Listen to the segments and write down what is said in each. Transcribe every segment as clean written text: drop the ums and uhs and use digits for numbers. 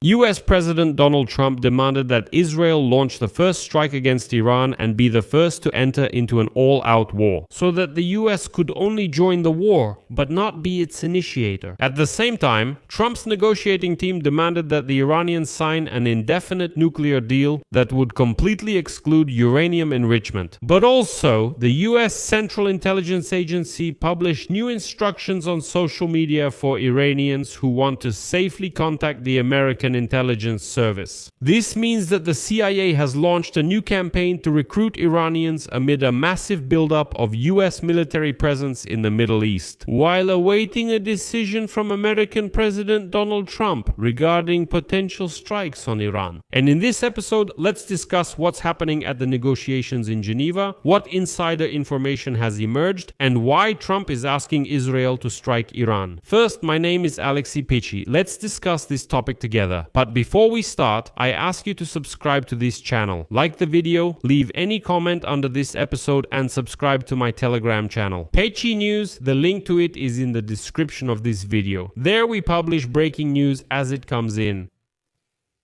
US President Donald Trump demanded that Israel launch the first strike against Iran and be the first to enter into an all-out war, so that the US could only join the war, but not be its initiator. At the same time, Trump's negotiating team demanded that the Iranians sign an indefinite nuclear deal that would completely exclude uranium enrichment. But also, the US Central Intelligence Agency published new instructions on social media for Iranians who want to safely contact the American intelligence service. This means that the CIA has launched a new campaign to recruit Iranians amid a massive buildup of US military presence in the Middle East, while awaiting a decision from American President Donald Trump regarding potential strikes on Iran. And in this episode, let's discuss what's happening at the negotiations in Geneva, what insider information has emerged, and why Trump is asking Israel to strike Iran. First, my name is Alexei Pichi. Let's discuss this topic together. But before we start, I ask you to subscribe to this channel, like the video, leave any comment under this episode, and subscribe to my Telegram channel. Pichi News, the link to it is in the description of this video. There we publish breaking news as it comes in.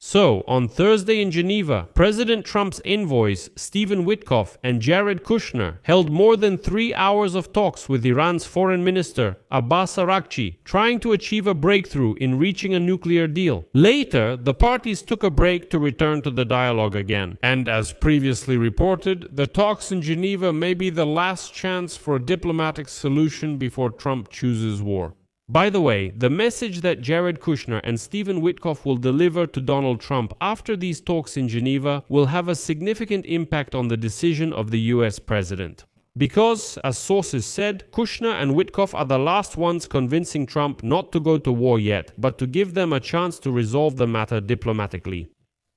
So, on Thursday in Geneva, President Trump's envoys, Stephen Witkoff and Jared Kushner, held more than 3 hours of talks with Iran's foreign minister, Abbas Araghchi, trying to achieve a breakthrough in reaching a nuclear deal. Later, the parties took a break to return to the dialogue again. And as previously reported, the talks in Geneva may be the last chance for a diplomatic solution before Trump chooses war. By the way, the message that Jared Kushner and Stephen Witkoff will deliver to Donald Trump after these talks in Geneva will have a significant impact on the decision of the US president. Because, as sources said, Kushner and Witkoff are the last ones convincing Trump not to go to war yet, but to give them a chance to resolve the matter diplomatically.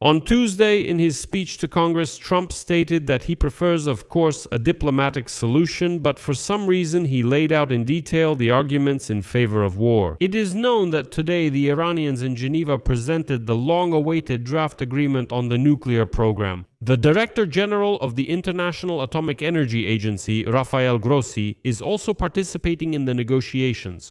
On Tuesday, in his speech to Congress, Trump stated that he prefers, of course, a diplomatic solution, but for some reason he laid out in detail the arguments in favor of war. It is known that today the Iranians in Geneva presented the long-awaited draft agreement on the nuclear program. The Director General of the International Atomic Energy Agency, Rafael Grossi, is also participating in the negotiations.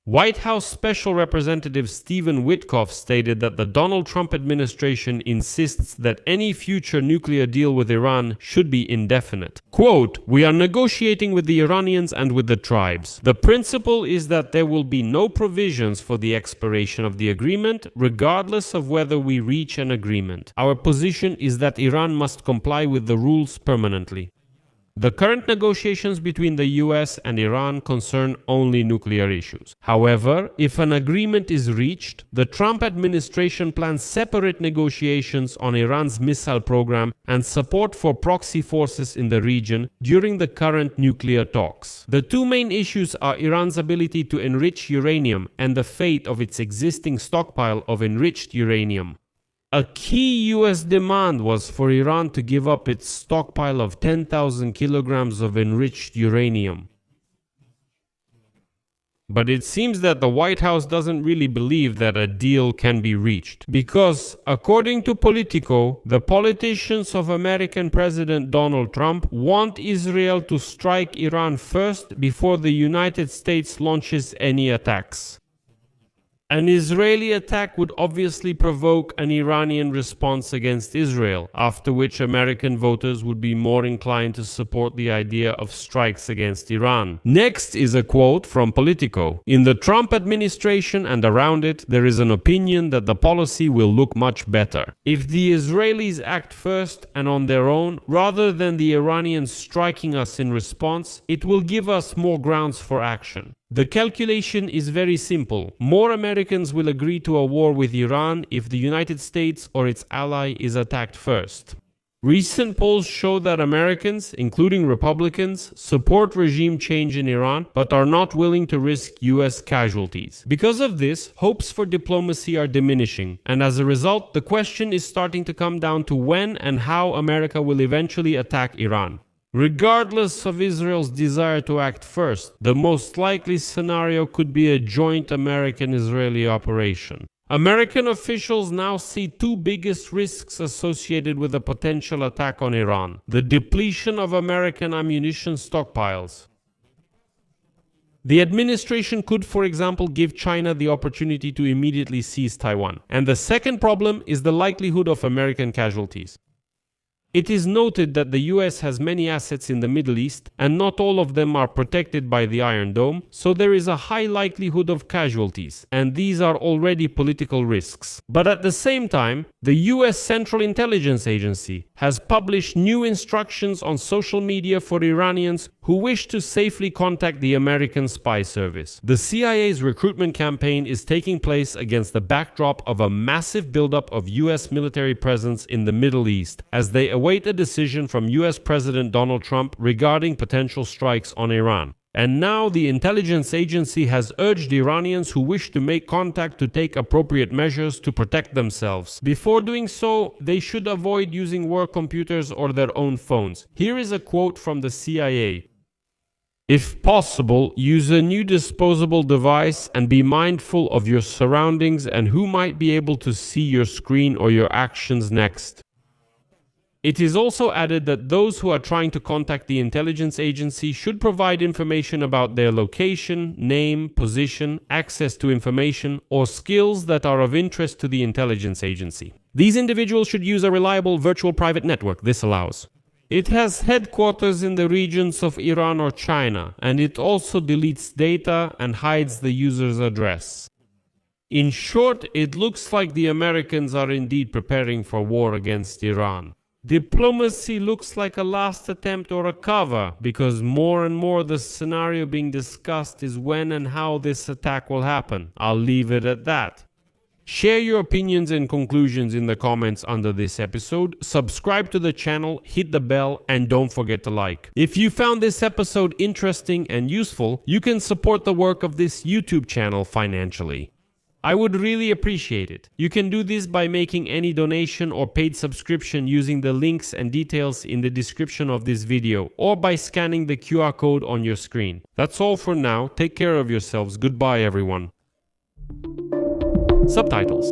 White House Special Representative Stephen Witkoff stated that the Donald Trump administration insists that any future nuclear deal with Iran should be indefinite. Quote, "We are negotiating with the Iranians and with the tribes. The principle is that there will be no provisions for the expiration of the agreement, regardless of whether we reach an agreement. Our position is that Iran must comply with the rules permanently." The current negotiations between the US and Iran concern only nuclear issues. However, if an agreement is reached, the Trump administration plans separate negotiations on Iran's missile program and support for proxy forces in the region during the current nuclear talks. The two main issues are Iran's ability to enrich uranium and the fate of its existing stockpile of enriched uranium. A key US demand was for Iran to give up its stockpile of 10,000 kilograms of enriched uranium. But it seems that the White House doesn't really believe that a deal can be reached. Because, according to Politico, the politicians of American President Donald Trump want Israel to strike Iran first before the United States launches any attacks. An Israeli attack would obviously provoke an Iranian response against Israel, after which American voters would be more inclined to support the idea of strikes against Iran. Next is a quote from Politico. "In the Trump administration and around it, there is an opinion that the policy will look much better if the Israelis act first and on their own, rather than the Iranians striking us in response. It will give us more grounds for action. The calculation is very simple. More Americans will agree to a war with Iran if the United States or its ally is attacked first." Recent polls show that Americans, including Republicans, support regime change in Iran, but are not willing to risk US casualties. Because of this, hopes for diplomacy are diminishing, and as a result, the question is starting to come down to when and how America will eventually attack Iran. Regardless of Israel's desire to act first, the most likely scenario could be a joint American-Israeli operation. American officials now see two biggest risks associated with a potential attack on Iran: the depletion of American ammunition stockpiles. The administration could, for example, give China the opportunity to immediately seize Taiwan. And the second problem is the likelihood of American casualties. It is noted that the US has many assets in the Middle East, and not all of them are protected by the Iron Dome, so there is a high likelihood of casualties, and these are already political risks. But at the same time, the US Central Intelligence Agency has published new instructions on social media for Iranians who wish to safely contact the American spy service. The CIA's recruitment campaign is taking place against the backdrop of a massive buildup of US military presence in the Middle East, as they await a decision from US President Donald Trump regarding potential strikes on Iran. And now the intelligence agency has urged Iranians who wish to make contact to take appropriate measures to protect themselves. Before doing so, they should avoid using work computers or their own phones. Here is a quote from the CIA. If possible, use a new disposable device and be mindful of your surroundings and who might be able to see your screen or your actions next. It is also added that those who are trying to contact the intelligence agency should provide information about their location, name, position, access to information, or skills that are of interest to the intelligence agency. These individuals should use a reliable virtual private network this allows. It has headquarters in the regions of Iran or China, and it also deletes data and hides the user's address. In short, it looks like the Americans are indeed preparing for war against Iran. Diplomacy looks like a last attempt or a cover, because more and more the scenario being discussed is when and how this attack will happen. I'll leave it at that. Share your opinions and conclusions in the comments under this episode, subscribe to the channel, hit the bell, and don't forget to like. If you found this episode interesting and useful, you can support the work of this YouTube channel financially. I would really appreciate it. You can do this by making any donation or paid subscription using the links and details in the description of this video, or by scanning the QR code on your screen. That's all for now. Take care of yourselves. Goodbye, everyone. Subtitles.